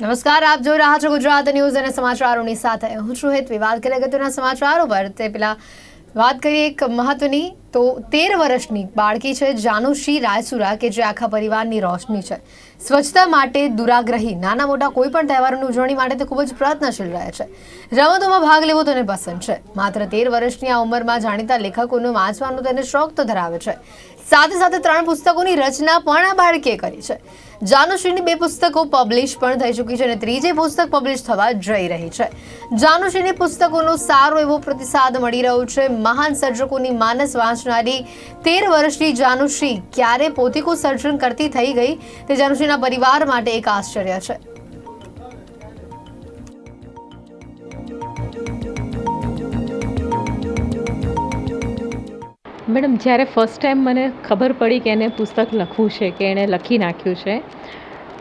નમસ્કાર, આપ જોઈ રહ્યા છો ગુજરાત ન્યૂઝ અને સમાચારોની સાથે હું છું હેતવી. વાત કરીએ અગત્યના સમાચારો પર તે પેલા વાત કરીએ એક મહત્વની તો 13 વર્ષની બાળકી છે જાનુશ્રી રાયસુરા કે જે આખા પરિવારની રોશની છે. સ્વચ્છતા માટે દુરાગ્રહી નાના મોટા કોઈ પણ તહેવારોની ઉજવણી માટે તે ખૂબ જ પ્રયત્નશીલ રહે છે. રમતોમાં ભાગ લેવો તેને પસંદ છે. માત્ર 13 વર્ષની આ ઉંમરમાં જાણીતા લેખકોનું વાંચવાનો તેને શોખ તો ધરાવે છે. સાથે સાથે 3 પુસ્તકોની રચના પણ આ બાળકીએ કરી છે. જાનુશ્રીની 2 પુસ્તકો પબ્લિશ પણ થઈ ચૂકી છે અને ત્રીજી પુસ્તક પબ્લિશ થવા જઈ રહી છે. જાનુશ્રીની પુસ્તકોનો સારો એવો પ્રતિસાદ મળી રહ્યો છે. મહાન સર્જકોની માનસ વાંચનારી 13 વર્ષની જાનુશ્રી ક્યારે પોતિકું સર્જન કરતી થઈ ગઈ તે જાનુશ્રીના પરિવાર માટે એક આશ્ચર્ય છે. મેડમ, જ્યારે ફર્સ્ટ ટાઈમ મને ખબર પડી કે એને પુસ્તક લખવું છે કે એણે લખી નાખ્યું છે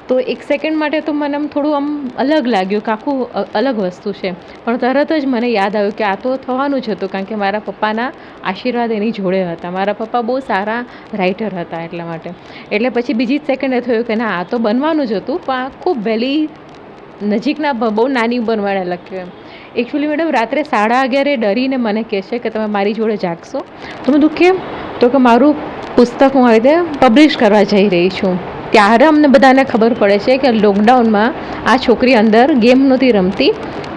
તો એક સેકન્ડ માટે તો મને થોડું અલગ લાગ્યું કે આખું અલગ વસ્તુ છે. પણ તરત જ મને યાદ આવ્યું કે આ તો થવાનું જ હતું, કારણ કે મારા પપ્પાના આશીર્વાદ એની જોડે હતા. મારા પપ્પા બહુ સારા રાઇટર હતા એટલા માટે. એટલે પછી બીજી જ સેકન્ડે થયું કે ના, આ તો બનવાનું જ હતું, પણ ખૂબ વહેલી નજીકના બહુ નાની ઉંમરમાં એણે લખ્યું એમ. એકચ્યુઅલી મેડમ, રાત્રે 11:30 ડરીને મને કહે છે કે તમે મારી જોડે જાગશો. તો મેં કીધું કેમ? તો કે મારું પુસ્તક હું આવી રીતે પબ્લિશ કરવા જઈ રહી છું. ત્યારે અમને બધાને ખબર પડે છે કે લોકડાઉનમાં આ છોકરી અંદર ગેમ નહોતી રમતી,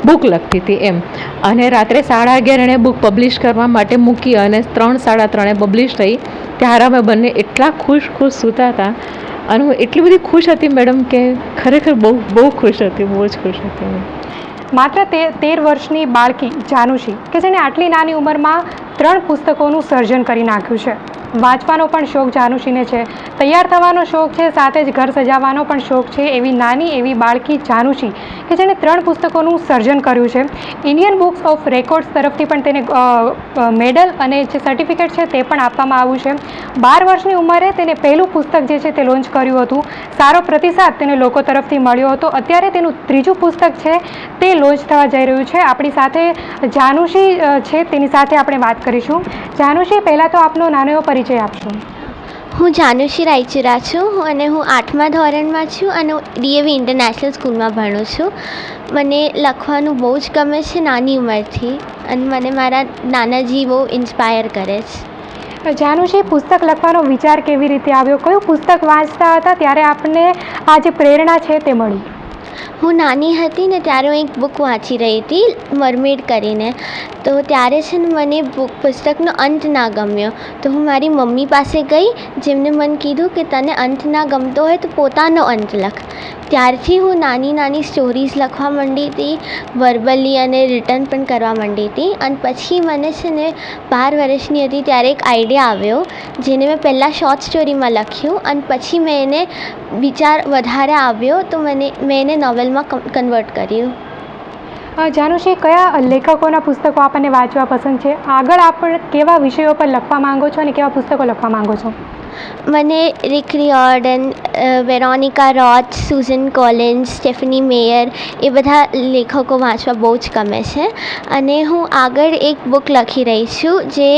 બુક લખતી હતી એમ. અને રાત્રે 11:30 એણે બુક પબ્લિશ કરવા માટે મૂકી અને 3-3:30 પબ્લિશ થઈ. ત્યારે અમે બંને એટલા ખુશ સૂતા હતા અને હું એટલી બધી ખુશ હતી મેડમ કે ખરેખર બહુ ખુશ હતી, બહુ જ ખુશ હતી. માત્ર 13 વર્ષની બાળકી જાનુશ્રી કે જેને આટલી નાની ઉંમરમાં 3 પુસ્તકોનું સર્જન કરી નાખ્યું છે. વાંચવાનો પણ શોખ જાનુશ્રીને છે, તૈયાર થવાનો શોખ છે, સાથે જ ઘર સજાવવાનો પણ શોખ છે. એવી નાની એવી બાળકી જાનુશ્રી કે જેણે 3 પુસ્તકોનું સર્જન કર્યું છે. ઇન્ડિયન બુક્સ ઓફ રેકોર્ડ્સ તરફથી પણ તેને મેડલ અને જે સર્ટિફિકેટ છે તે પણ આપવામાં આવ્યું છે. 12 વર્ષની ઉંમરે તેને પહેલું પુસ્તક જે છે તે લોન્ચ કર્યું હતું. સારો પ્રતિસાદ તેને લોકો તરફથી મળ્યો હતો. અત્યારે તેનું 3જું પુસ્તક છે તે લોન્ચ થવા જઈ રહ્યું છે. આપણી સાથે જાનુશ્રી છે, તેની સાથે આપણે વાત કરીશું. જાનુશ્રી, પહેલાં તો આપનો નાનો એવો પરિચય આપશો. હું જાનુશ્રી રાયચુરા છું અને હું 8મા ધોરણમાં છું અને ડીએવી ઇન્ટરનેશનલ સ્કૂલમાં ભણું છું. મને લખવાનું બહુ જ ગમે છે નાની ઉંમરથી અને મને મારા નાનાજી બહુ ઇન્સ્પાયર કરે છે. જાનુશ્રી, પુસ્તક લખવાનો વિચાર કેવી રીતે આવ્યો? કયું પુસ્તક વાંચતા હતા ત્યારે આપણને આ જે પ્રેરણા છે તે મળી? હું નાની હતી ને ત્યારે હું એક બુક વાંચી રહી હતી, મરમેડ કરીને. તો ત્યારે છે ને મને પુસ્તકનો અંત ના ગમ્યો. તો હું મારી મમ્મી પાસે ગઈ, જેમને મને કીધું કે તને અંત ના ગમતો હોય તો પોતાનો અંત લખ. ત્યારથી હું નાની સ્ટોરીઝ લખવા માંડી હતી, વર્બલી અને રિટન પણ કરવા માંડી હતી. અને પછી મને છે ને 12 વર્ષની હતી ત્યારે એક આઈડિયા આવ્યો, જેને મેં પહેલાં શોર્ટ સ્ટોરીમાં લખ્યું અને પછી મેં એને વિચાર વધારે આવ્યો તો મેં એને નોવેલમાં કન્વર્ટ કર્યું. જાનુશ્રી, કયા લેખકોના પુસ્તકો આપણને વાંચવા પસંદ છે? આગળ આપણે કેવા વિષયો પર લખવા માંગો છો અને કેવા પુસ્તકો લખવા માંગો છો? મને Rick Riordan, Veronica Roth, Suzanne Collins, Stephenie Meyer એ બધા લેખકો વાંચવા બહુ જ ગમે છે. અને હું આગળ એક બુક લખી રહી છું જે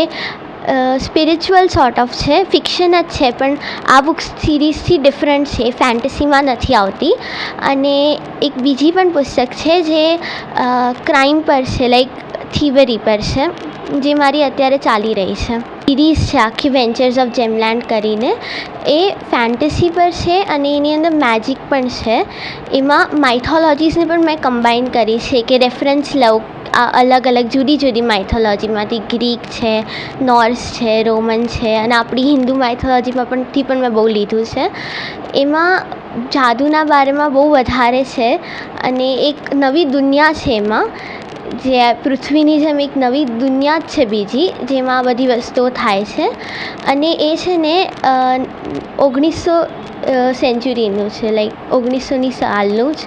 સ્પિરિચ્યુઅલ સોર્ટ ઓફ છે, ફિક્શન જ છે, પણ આ બુક સિરીઝથી ડિફરન્ટ છે, ફેન્ટસીમાં નથી આવતી. અને એક બીજી પણ પુસ્તક છે જે ક્રાઇમ પર છે, લાઈક થીવરી પર છે, જે મારી અત્યારે ચાલી રહી છે. સિરીઝ છે આખી, વેન્ચર્સ ઓફ જેમલેન્ડ કરીને. એ ફેન્ટસી પર છે અને એની અંદર મેજિક પણ છે. એમાં માઇથોલોજીસને પણ મેં કમ્બાઈન કરી છે કે રેફરન્સ લઉં અલગ જુદી માઇથોલોજીમાંથી. ગ્રીક છે, નોર્સ છે, રોમન છે અને આપણી હિન્દુ માઇથોલોજીમાંથી પણ મેં બહુ લીધું છે. એમાં જાદુના બારેમાં બહુ વધારે છે અને એક નવી દુનિયા છે એમાં, જે પૃથ્વીની જેમ એક નવી દુનિયા જ છે બીજી, જેમાં બધી વસ્તુઓ થાય છે. અને એ છે ને 1900 સેન્ચુરીનું છે, લાઈક 1900ની સાલનું જ.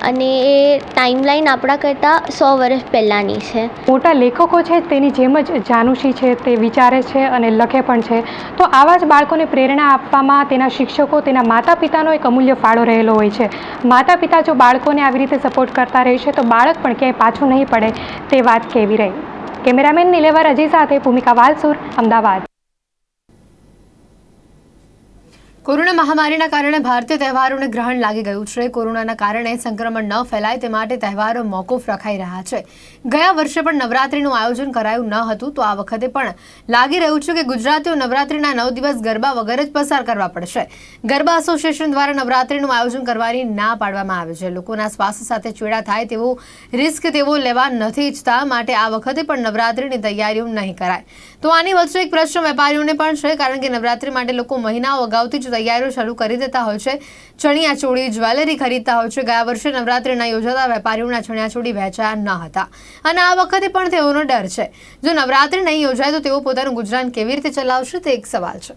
અને એ ટાઈમલાઈન આપણા કરતાં 100 વર્ષ પહેલાંની છે. મોટા લેખકો છે તેની જેમ જ જાનુશ્રી છે તે વિચારે છે અને લખે પણ છે. તો આવા જ બાળકોને પ્રેરણા આપવામાં તેના શિક્ષકો, તેના માતા પિતાનો એક અમૂલ્ય ફાળો રહેલો હોય છે. માતા પિતા જો બાળકોને આવી રીતે સપોર્ટ કરતા રહેશે તો બાળક પણ ક્યાંય પાછું નહીં પડે તે વાત કેવી રહી. કેમેરામેન નિલેવર અજય સાથે ભૂમિકા વાલસુર, અમદાવાદ. કોરોના મહામારીના કારણે ભારતીય તહેવારોને ગ્રહણ લાગી ગયું છે. કોરોનાના કારણે સંક્રમણ ન ફેલાય તે માટે તહેવારો મોકૂફ રખાઈ રહ્યા છે. ગયા વર્ષે પણ નવરાત્રીનું આયોજન કરાયું ન હતું, તો આ વખતે પણ લાગી રહ્યું છે કે ગુજરાતીઓ નવરાત્રીના 9 દિવસ ગરબા વગર જ પસાર કરવા પડશે. ગરબા એસોસિએશન દ્વારા નવરાત્રીનું આયોજન કરવાની ના પાડવામાં આવે છે. લોકોના સ્વાસ્થ્ય સાથે ચેડા થાય તેવો રિસ્ક તેઓ લેવા નથી ઈચ્છતા, માટે આ વખતે પણ નવરાત્રીની તૈયારીઓ નહીં કરાય. તો આની વચ્ચે એક પ્રશ્ન વેપારીઓને પણ છે, કારણ કે નવરાત્રી માટે લોકો મહિનાઓ અગાઉથી જ તૈયારીઓ શરૂ કરી દેતા હોય છે. ચણિયાચોળી, જ્વેલરી ખરીદતા હોય છે. ગયા વર્ષે નવરાત્રી ન યોજાતા વેપારીઓના ચણિયાચોળી વેચાયા ન હતા, અને આ વખતે પણ તેઓનો ડર છે. જો નવરાત્રી નહીં યોજાય તો તેઓ પોતાનું ગુજરાન કેવી રીતે ચલાવશે, તે એક સવાલ છે.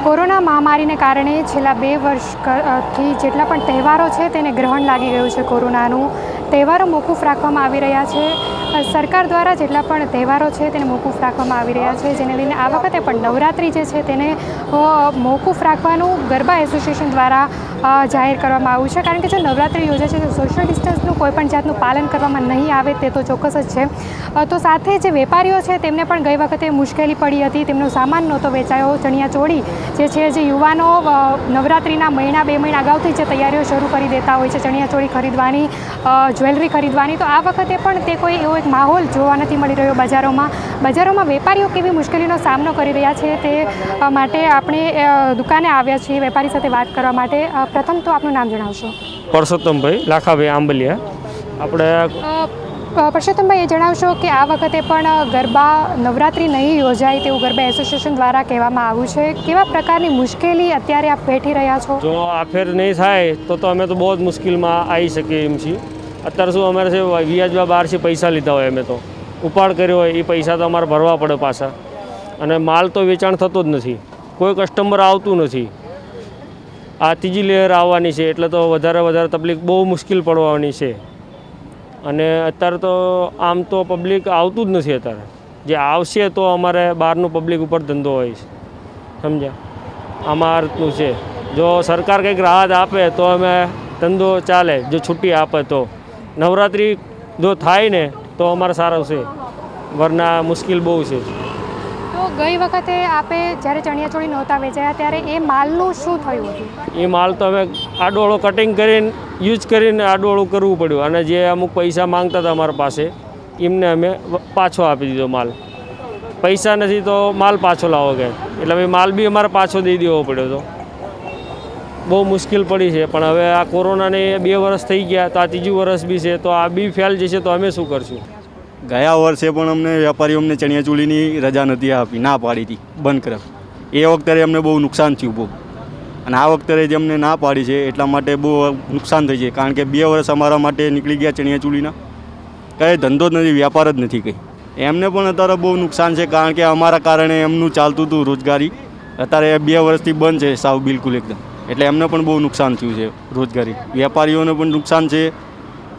કોરોના મહામારીને કારણે છેલ્લા 2 વર્ષથી જેટલા પણ તહેવારો છે તેને ગ્રહણ લાગી ગયું છે. કોરોનાનું તહેવારો મોકૂફ રાખવામાં આવી રહ્યા છે. સરકાર દ્વારા જેટલા પણ તહેવારો છે તેને મોકૂફ રાખવામાં આવી રહ્યા છે, જેને લઈને આ વખતે પણ નવરાત્રિ જે છે તેને મોકૂફ રાખવાનું ગરબા એસોસિએશન દ્વારા જાહેર કરવામાં આવ્યું છે. કારણ કે જો નવરાત્રિ યોજાય છે તો સોશિયલ ડિસ્ટન્સનું કોઈપણ જાતનું પાલન કરવામાં નહીં આવે તે તો ચોક્કસ જ છે. તો સાથે જે વેપારીઓ છે તેમને પણ ગઈ વખતે મુશ્કેલી પડી હતી, તેમનો સામાન નહોતો વેચાયો. ચણિયાચોળી જે છે, જે યુવાનો નવરાત્રિના મહિના 2 મહિના અગાઉથી જે તૈયારીઓ શરૂ કરી દેતા હોય છે ચણિયાચોળી ખરીદવાની, જ્વેલરી ખરીદવાની, તો આ વખતે પણ તે કોઈ એવો એક માહોલ જોવા નથી મળી રહ્યો બજારોમાં વેપારીઓ કેવી મુશ્કેલીનો સામનો કરી રહ્યા છે તે માટે આપણે દુકાને આવ્યા છીએ વેપારી સાથે વાત કરવા માટે. પ્રથમ તો આપનું નામ જણાવશો. પરસોત્તમભાઈ લાખાભાઈ આંબલિયા. આપણે પરસોત્તમભાઈ, એ જણાવશો કે આ વખતે પણ ગરબા નવરાત્રિ નહીં યોજાય તેવું ગરબા એસોસિએશન દ્વારા કહેવામાં આવ્યું છે. કેવા પ્રકારની મુશ્કેલી અત્યારે આપ વેઠી રહ્યા છો? જો આ ફેર નહીં થાય તો અમે તો બહુ જ મુશ્કેલમાં આવી શકીએ એમ છીએ. અત્યારે શું અમારે છે, વ્યાજમાં બહારથી પૈસા લીધા હોય, અમે તો ઉપાડ કર્યો હોય, એ પૈસા તો અમારે ભરવા પડે પાછા, અને માલ તો વેચાણ થતો જ નથી, કોઈ કસ્ટમર આવતું નથી. આ ત્રીજી લહેર આવવાની છે એટલે તો વધારે તકલીફ, બહુ મુશ્કેલ પડવાની છે. અને અત્યારે તો આમ તો પબ્લિક આવતું જ નથી. અત્યારે જે આવશે તો અમારે બહારનું પબ્લિક ઉપર ધંધો હોય છે, સમજ્યા? આમાં આ રીતનું છે. જો સરકાર કંઈક રાહત આપે તો અમે ધંધો ચાલે, જો છૂટી આપે તો. નવરાત્રિ જો થાય ને તો અમારે સારું છે, વરના મુશ્કેલ બહુ છે. તો ગઈ વખતે આપે જ્યારે ચણિયાચોળી નહોતા વેચાયા ત્યારે એ માલનું શું થયું હતું? એ માલ તો અમે આડોળો કટિંગ કરીને યુઝ કરીને આડોળું કરવું પડ્યું, અને જે અમુક પૈસા માંગતા હતા અમારા પાસે એમને અમે પાછો આપી દીધો માલ. પૈસા નથી તો માલ પાછો લાવો કે, એટલે ભાઈ માલ બી અમારે પાછો દઈ દેવો પડ્યો હતો. બહુ મુશ્કેલ પડી છે. પણ હવે આ કોરોનાને 2 વર્ષ થઈ ગયા, તો આ ત્રીજું વર્ષ બી છે, તો આ બી ફેલ જશે તો અમે શું કરશું? ગયા વર્ષે પણ અમને વેપારીઓ અમને ચણિયાચોળીની રજા નથી આપી, ના પાડી હતી, બંધ કરાવ. એ વખતે અમને બહુ નુકસાન થયું બહુ, અને આ વખતે જે અમને ના પાડી છે એટલા માટે બહુ નુકસાન થઈ છે. કારણ કે 2 વર્ષ અમારા માટે નીકળી ગયા ચણિયાચોળીના, કંઈ ધંધો જ નથી, વ્યાપાર જ નથી કંઈ. એમને પણ અત્યારે બહુ નુકસાન છે, કારણ કે અમારા કારણે એમનું ચાલતું હતું રોજગારી, અત્યારે 2 વર્ષથી બંધ છે સાવ બિલકુલ એકદમ. એટલે એમને પણ બહુ નુકસાન થયું છે રોજગારી. વેપારીઓને પણ નુકસાન છે,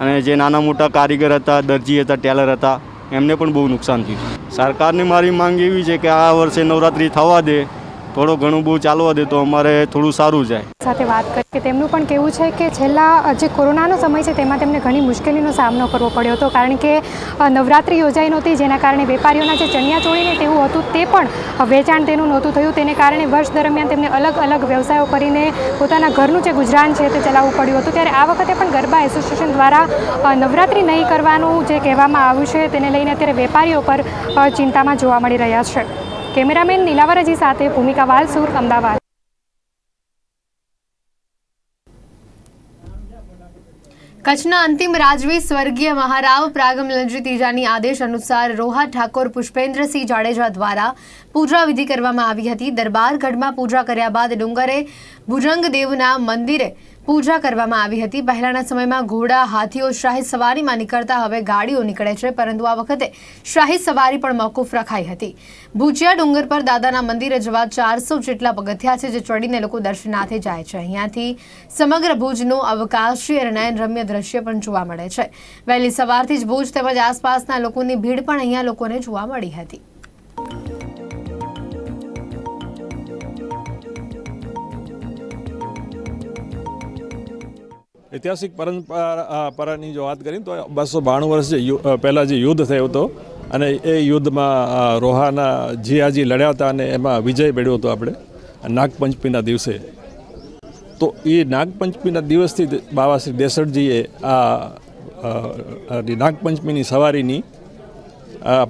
અને જે નાના મોટા કારીગર હતા, દરજી હતા, ટેલર હતા, એમને પણ બહુ નુકસાન થયું. સરકારને મારી માંગ એવી છે કે આ વર્ષે નવરાત્રિ થવા દે, થોડું ઘણું બહુ ચાલવા દે તો અમારે થોડું સારું જાય. સાથે વાત કરી કે તેમનું પણ કહેવું છે કે છેલ્લા જે કોરોનાનો સમય છે તેમાં તેમને ઘણી મુશ્કેલીનો સામનો કરવો પડ્યો હતો, કારણ કે નવરાત્રિ યોજાઈ નહોતી, જેના કારણે વેપારીઓના જે ચણિયાચોળીને તેવું હતું તે પણ વેચાણ તેનું નહોતું થયું. તેને કારણે વર્ષ દરમિયાન તેમને અલગ અલગ વ્યવસાયો કરીને પોતાના ઘરનું જે ગુજરાન છે તે ચલાવવું પડ્યું હતું. ત્યારે આ વખતે પણ ગરબા એસોસિએશન દ્વારા નવરાત્રિ નહીં કરવાનું જે કહેવામાં આવ્યું છે તેને લઈને અત્યારે વેપારીઓ પર ચિંતામાં જોવા મળી રહ્યા છે. કેમેરામેન નીલાવરજી સાથે ભૂમિકા વાલસુર, અમદાવાદ. કચ્છના અંતિમ રાજવી સ્વર્ગીય મહારાવ પ્રાગમલજી ત્રીજાની આદેશ અનુસાર રોહા ઠાકોર પુષ્પેન્દ્રસિંહ જાડેજા દ્વારા પૂજા વિધિ કરવામાં આવી હતી. દરબારગઢમાં પૂજા કર્યા બાદ ડુંગરે ભુજંગ દેવના મંદિરે પૂજા કરવામાં આવી હતી। પહેલાના સમયમાં ઘોડા, હાથીઓ શાહી સવારીમાં નીકળતા હવે ગાડીઓ નીકળે છે, પરંતુ આ વખતે શાહી સવારી પણ મોકૂફ રખાઈ હતી। ભુજિયા ડુંગર પર દાદાના મંદિરે જવા 400 જેટલા પગથિયા છે, જે ચડીને લોકો દર્શનાર્થે જાય છે। અહીંયાથી સમગ્ર ભુજનું અવકાશી અને નયનરમ્ય દ્રશ્ય પણ જોવા મળે છે। વહેલી સવારથી જ ભુજ તેમજ આસપાસના લોકોની ભીડ પણ અહીંયા લોકોને જોવા મળી હતી। ऐतिहासिक परंपराની જો વાત કરીએ તો 292 વર્ષ પહેલાં જે યુદ્ધ થયું હતો અને એ યુદ્ધમાં રોહાના જીયાજી લડ્યા હતા અને એમાં વિજય મેળવ્યો હતો આપણે નાગપંચમીના દિવસે। તો એ નાગપંચમીના દિવસથી બાબા શ્રી દેસરજીએ આ નાગપંચમીની સવારીની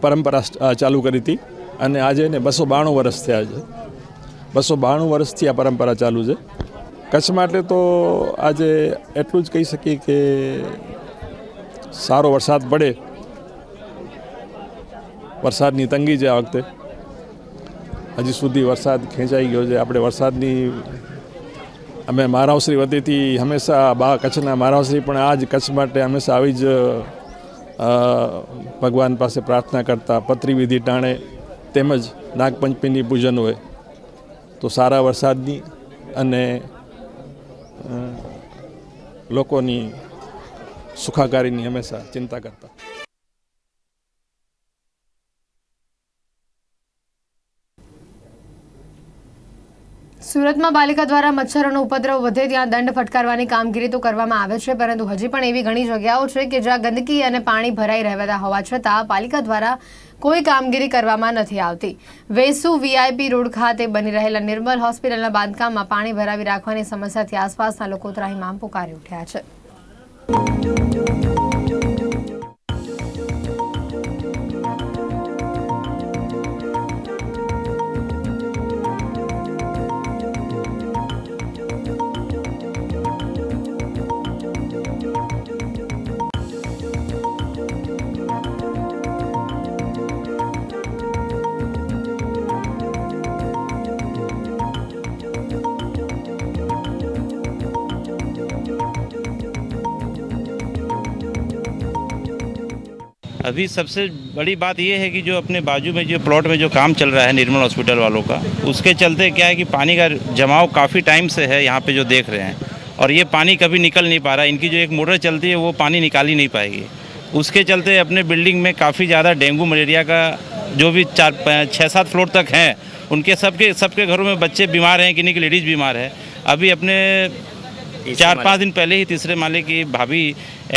પરંપરા ચાલુ કરી હતી અને આજે એને 292 વર્ષ થયા છે। 292 વર્ષથી આ પરંપરા ચાલુ છે। કચ્છ માટે તો આજે એટલું જ કહી શકીએ કે સારો વરસાદ પડે। વરસાદની તંગી છે આ વખતે, હજી સુધી વરસાદ ખેંચાઈ ગયો છે। આપણે વરસાદની અમે મહારાવશ્રી વતીથી હંમેશા કચ્છના મહારાવશ્રી પણ આ જ કચ્છ માટે હંમેશા આવી જ ભગવાન પાસે પ્રાર્થના કરતા। પતરી વિધિ ટાણે તેમજ નાગપંચમીની પૂજન હોય તો સારા વરસાદની અને લોકોની સુખાકારીની હંમેશા ચિંતા કરતા। સુરતમાં પાલિકા દ્વારા મચ્છરોનો ઉપદ્રવ વધે ત્યાં દંડ ફટકારવાની કામગીરી તો કરવામાં આવે છે, પરંતુ હજી પણ એવી ઘણી જગ્યાઓ છે કે જ્યાં ગંદકી અને પાણી ભરાઈ રહેતા હોવા છતાં પાલિકા દ્વારા કોઈ કામગીરી કરવામાં નથી આવતી। વેસુ VIP રોડ ખાતે બની રહેલા નિર્મલ હોસ્પિટલના બાંધકામમાં પાણી ભરાવી રાખવાની સમસ્યાથી આસપાસના લોકો ત્રાહિમામ પુકારી ઉઠ્યા છે। अभी सबसे बड़ी बात ये है कि जो अपने बाजू में जो प्लॉट में जो काम चल रहा है निर्मल हॉस्पिटल वालों का, उसके चलते क्या है कि पानी का जमाव काफ़ी टाइम से है यहाँ पे जो देख रहे हैं, और ये पानी कभी निकल नहीं पा रहा। इनकी जो एक मोटर चलती है वो पानी निकाल ही नहीं पाएगी। उसके चलते अपने बिल्डिंग में काफ़ी ज़्यादा डेंगू मलेरिया का जो भी 6-7 फ्लोर तक हैं उनके सबके घरों में बच्चे बीमार हैं, किन्हीं की लेडीज़ बीमार है। अभी अपने 4-5 दिन पहले ही तीसरे माले की भाभी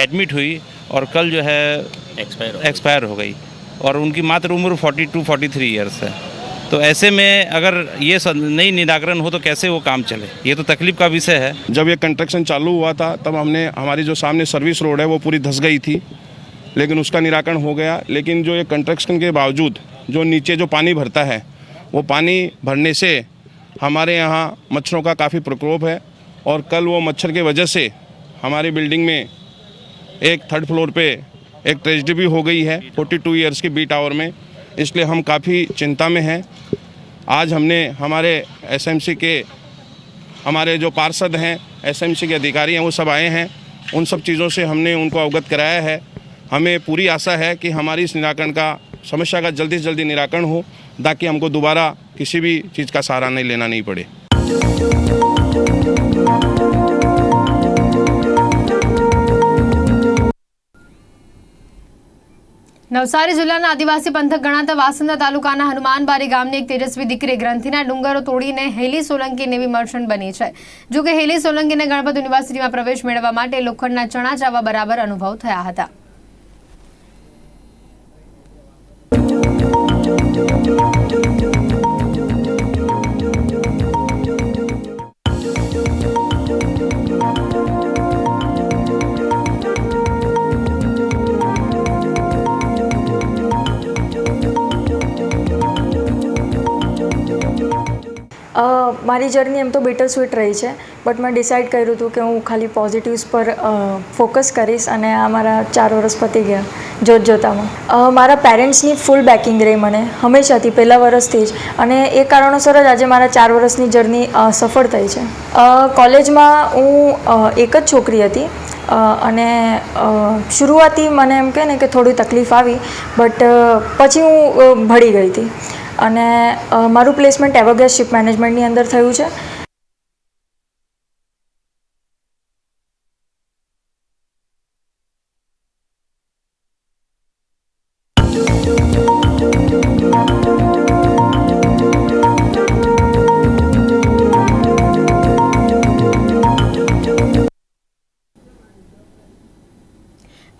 एडमिट हुई और कल जो है एक्सपायर हो गई, और उनकी मात्र उम्र 42-43 ईयर्स है। तो ऐसे में अगर ये नई निराकरण हो तो कैसे वो काम चले, ये तो तकलीफ का विषय है। जब ये कंस्ट्रक्शन चालू हुआ था तब हमने हमारी जो सामने सर्विस रोड है वो पूरी धंस गई थी, लेकिन उसका निराकरण हो गया। लेकिन जो ये कंस्ट्रक्शन के बावजूद जो नीचे जो पानी भरता है वो पानी भरने से हमारे यहाँ मच्छरों का काफ़ी प्रकोप है, और कल वो मच्छर के वजह से हमारी बिल्डिंग में एक 3rd फ्लोर पे एक ट्रेजेडी भी हो गई है 42 ईयर्स की बी टावर में। इसलिए हम काफ़ी चिंता में हैं। आज हमने हमारे SMC के हमारे जो पार्षद हैं, SMC के अधिकारी हैं, वो सब आए हैं। उन सब चीज़ों से हमने उनको अवगत कराया है। हमें पूरी आशा है कि हमारी इस निराकरण का समस्या का जल्दी से जल्दी निराकरण हो, ताकि हमको दोबारा किसी भी चीज़ का सहारा नहीं लेना नहीं पड़े। નવસારી જિલ્લાના આદિવાસી પંથક ગણાતા વાસંદા તાલુકાના હનુમાનબારી ગામની એક તેજસ્વી દીકરી ગ્રંથિના ડુંગરો તોડીને હેલી સોલંકી નેવી મર્ચન્ટ બની છે। જો કે હેલી સોલંકીને ગણપત યુનિવર્સિટીમાં પ્રવેશ મેળવવા માટે લોખંડના ચણા ચાવવા બરાબર અનુભવ થયા હતા। મારી જર્ની એમ તો બિટર સ્વીટ રહી છે, બટ મેં ડિસાઇડ કર્યું હતું કે હું ખાલી પોઝિટિવ્સ પર ફોકસ કરીશ અને આ મારા 4 વર્ષ પતી ગયા જોતજોતામાં. મારા પેરેન્ટ્સની ફૂલ બેકિંગ રહી મને હંમેશાથી, પહેલાં વર્ષથી જ, અને એ કારણોસર જ આજે મારા 4 વર્ષની જર્ની સફળ થઈ છે. કોલેજમાં હું એક જ છોકરી હતી અને શરૂઆતથી મને એમ કહે ને કે થોડી તકલીફ આવી, બટ પછી હું ભળી ગઈ હતી અને મારું પ્લેસમેન્ટ એવરગેસ શિપ મેનેજમેન્ટની અંદર થયું છે.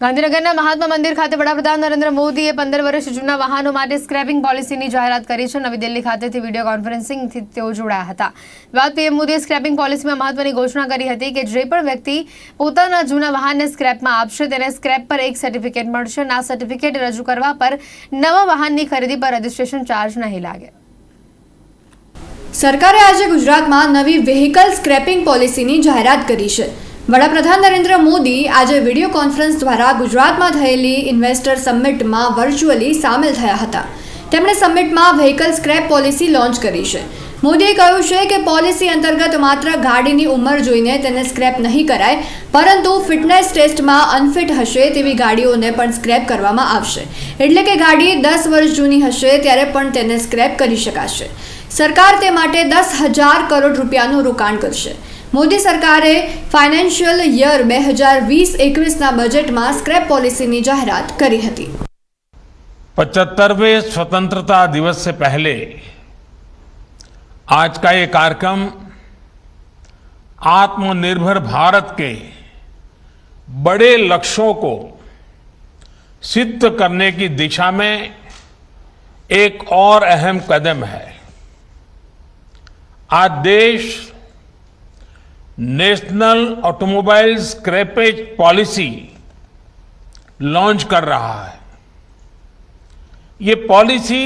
ગાંધીનગરના મહાત્મા મંદિર ખાતે વડાપ્રધાન નરેન્દ્ર મોદીએ 15 વર્ષ જૂના વાહનો માટે સ્ક્રેપિંગ પોલિસીની જાહેરાત કરી છે. નવી દિલ્હી ખાતેથી વિડીયો કોન્ફરન્સિંગથી તેઓ જોડાયા હતા. બાદ પીએમ મોદીએ સ્ક્રેપિંગ પોલિસીમાં મહત્વની ઘોષણા કરી હતી કે જે પણ વ્યક્તિ પોતાના જૂના વાહનને સ્ક્રેપમાં આપશે તેને સ્ક્રેપ પર એક સર્ટિફિકેટ મળશે અને આ સર્ટિફિકેટ રજૂ કરવા પર નવા વાહનની ખરીદી પર રજિસ્ટ્રેશન ચાર્જ નહીં લાગે. સરકારે આજે ગુજરાતમાં નવી વ્હીકલ સ્ક્રેપિંગ પોલિસીની જાહેરાત કરી છે. વડાપ્રધાન નરેન્દ્ર મોદી આજે વિડીયો કોન્ફરન્સ દ્વારા ગુજરાતમાં થયેલી ઇન્વેસ્ટર સમિટમાં વર્ચ્યુઅલી સામેલ થયા હતા. તેમણે સમિટમાં વ્હીકલ સ્ક્રેપ પોલિસી લોન્ચ કરી છે. મોદીએ કહ્યું છે કે પોલિસી અંતર્ગત માત્ર ગાડીની ઉંમર જોઈને તેને સ્ક્રેપ નહીં કરાય, પરંતુ ફિટનેસ ટેસ્ટમાં અનફિટ હશે તેવી ગાડીઓને પણ સ્ક્રેપ કરવામાં આવશે. એટલે કે ગાડી 10 વર્ષ જૂની હશે ત્યારે પણ તેને સ્ક્રેપ કરી શકાશે. સરકાર તે માટે 10,000 કરોડ રૂપિયાનું રોકાણ કરશે. મોદી સરકારે ફાઇનાન્શિયલ યર 2020-21ના બજેટમાં સ્ક્રેપ પોलिसीની जाहिरात करी थी. 75वें स्वतंत्रता दिवस से पहले आज का ये कार्यक्रम आत्मनिर्भर भारत के बड़े लक्ष्यों को सिद्ध करने की दिशा में एक और अहम कदम है. आज देश national automobile scrappage policy launch कर रहा है. ये पॉलिसी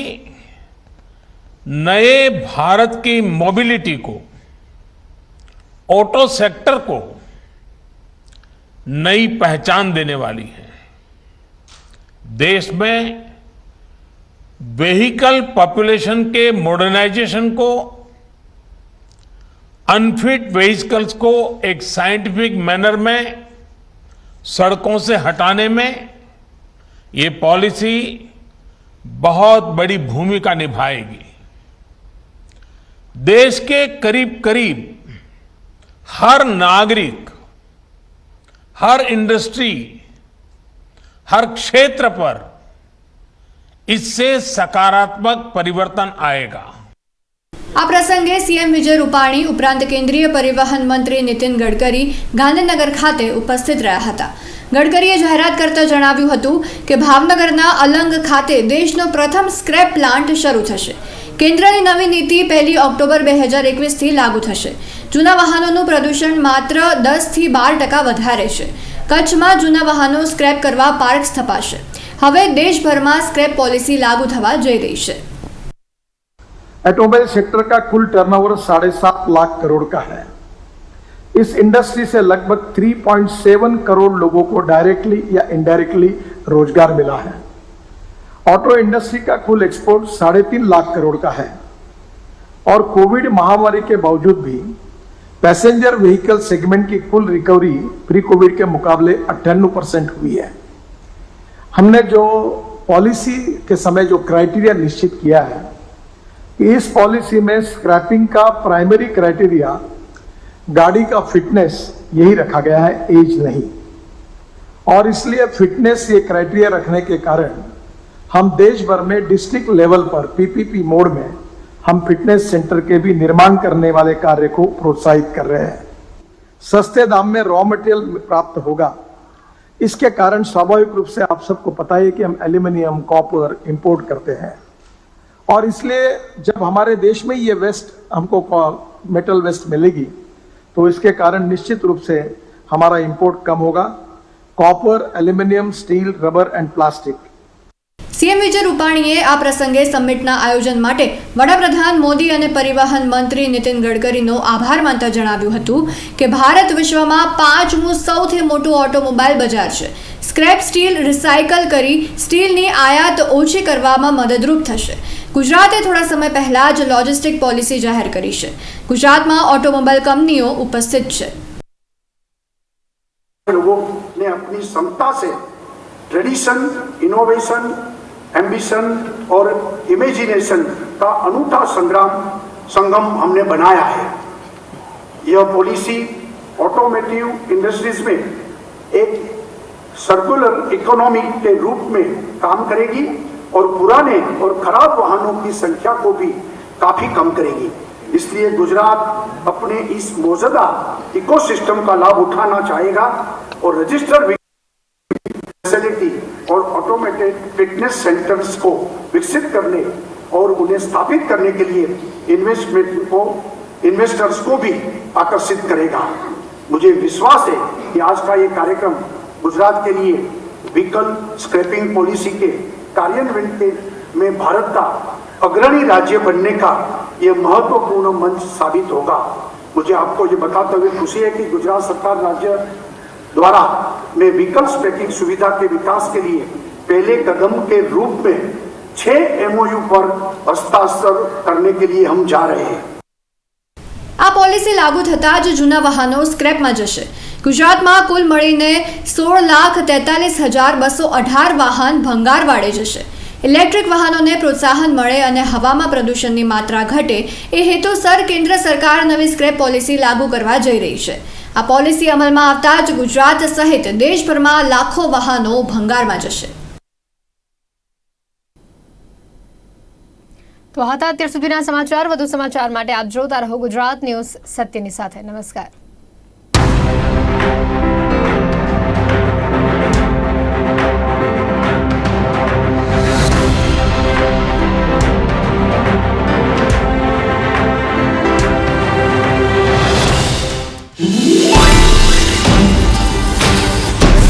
नए भारत की मोबिलिटी को, ऑटो सेक्टर को नई पहचान देने वाली है. देश में व्हीकल पॉपुलेशन के मॉडर्नाइजेशन को, अनफिट व्हीकल्स को एक साइंटिफिक मैनर में सड़कों से हटाने में ये पॉलिसी बहुत बड़ी भूमिका निभाएगी. देश के करीब करीब हर नागरिक, हर इंडस्ट्री, हर क्षेत्र पर इससे सकारात्मक परिवर्तन आएगा. આ પ્રસંગે સીએમ વિજય રૂપાણી ઉપરાંત કેન્દ્રીય પરિવહન મંત્રી નીતિન ગડકરી ગાંધીનગર ખાતે ઉપસ્થિત રહ્યા હતા. ગડકરીએ જાહેરાત કરતા જણાવ્યું હતું કે ભાવનગરના અલંગ ખાતે દેશનો પ્રથમ સ્ક્રેપ પ્લાન્ટ શરૂ થશે. કેન્દ્રની નવી નીતિ 1 ઓક્ટોબર 2021થી લાગુ થશે. જૂના વાહનોનું પ્રદૂષણ માત્ર 10થી 12% વધારે છે. કચ્છમાં જૂના વાહનો સ્ક્રેપ કરવા પાર્ક સ્થપાશે. હવે દેશભરમાં સ્ક્રેપ પોલિસી લાગુ થવા જઈ રહી છે. ऑटोमोबाइल सेक्टर का कुल टर्नओवर 7.5 लाख करोड़ का है. इस इंडस्ट्री से लगभग 3.7 करोड़ लोगों को डायरेक्टली या इनडायरेक्टली रोजगार मिला है. ऑटो इंडस्ट्री का कुल एक्सपोर्ट 3.5 लाख करोड़ का है और कोविड महामारी के बावजूद भी पैसेंजर व्हीकल सेगमेंट की कुल रिकवरी प्री कोविड के मुकाबले 98% हुई है. हमने जो पॉलिसी के समय जो क्राइटेरिया निश्चित किया है, इस पॉलिसी में स्क्रैपिंग का प्राइमरी क्राइटेरिया गाड़ी का फिटनेस यही रखा गया है, एज नहीं. और इसलिए फिटनेस ये क्राइटेरिया रखने के कारण हम देश भर में डिस्ट्रिक्ट लेवल पर पीपीपी मोड में हम फिटनेस सेंटर के भी निर्माण करने वाले कार्य को प्रोत्साहित कर रहे हैं. सस्ते दाम में रॉ मटेरियल प्राप्त होगा. इसके कारण स्वाभाविक रूप से आप सबको पता है कि हम एल्यूमिनियम, कॉपर इंपोर्ट करते हैं और इसलिए जब हमारे देश में ये वेस्ट हमको मेटल वेस्ट मिलेगी तो इसके कारण निश्चित रूप से हमारा इंपोर्ट कम होगा. Copper, aluminium, steel, rubber and plastic. CM Vijay રૂપાણીએ આ પ્રસંગે સમિટના આયોજન માટે વડાપ્રધાન મોદી અને પરિવહન મંત્રી નીતિન ગડકરીનો આભાર માનતા જણાવ્યું હતું કે ભારત વિશ્વમાં 5મું સૌથી મોટું ઓટોમોબાઈલ બજાર છે. સ્ક્રેપ સ્ટીલ રિસાયકલ કરી સ્ટીલની આયાત ઓછી કરવામાં મદદરૂપ થશે. ગુજરાતે થોડા સમય પહેલા જ લોજિસ્ટિક પોલિસી જાહેર કરી છે. ગુજરાતમાં ઓટોમોબાઈલ કંપનીઓ ઉપસ્થિત છે. लोगों ने अपनी क्षमता से ट्रेडिशन, इनोवेशन, एम्बिशन और इमेजिनेशन का अनूठा संगम हमने बनाया है. यह पॉलिसी ऑटोमोटिव इंडस्ट्रीज में एक सर्कुलर इकोनॉमी के रूप में काम करेगी और पुराने और खराब वाहनों की संख्या को भी काफी कम करेगी. इसलिए गुजरात अपने इस मौजूदा इकोसिस्टम का लाभ उठाना चाहेगा और रजिस्टर्ड फैसिलिटी और ऑटोमेटेड फिटनेस सेंटर्स को विकसित करने और उन्हें स्थापित करने के लिए इन्वेस्टर्स को भी आकर्षित करेगा. मुझे विश्वास है कि आज का ये कार्यक्रम गुजरात के लिए व्हीकल स्क्रैपिंग पॉलिसी के कार्यान्वयन में भारत का अग्रणी राज्य बनने का ये महत्वपूर्ण मंच साबित होगा. मुझे आपको ये बताते हुए खुशी है कि गुजरात सरकार राज्य द्वारा में व्हीकल स्क्रैपिंग सुविधा के विकास के लिए पहले कदम के रूप में 6 MOU पर हस्ताक्षर करने के लिए हम जा रहे हैं. આ પોલિસી લાગુ થતાં જ જૂના વાહનો સ્ક્રેપમાં જશે. ગુજરાતમાં કુલ મળીને 16,43,218 વાહન ભંગારવાળે જશે. ઇલેક્ટ્રિક વાહનોને પ્રોત્સાહન મળે અને હવામાં પ્રદૂષણની માત્રા ઘટે એ હેતુસર કેન્દ્ર સરકાર નવી સ્ક્રેપ પોલિસી લાગુ કરવા જઈ રહી છે. આ પોલિસી અમલમાં આવતા જ ગુજરાત સહિત દેશભરમાં લાખો વાહનો ભંગારમાં જશે. તો હતા અત્યાર સુધીના સમાચાર. વધુ સમાચાર માટે આપ જોતા રહો ગુજરાત ન્યૂઝ સત્યની સાથે. નમસ્કાર.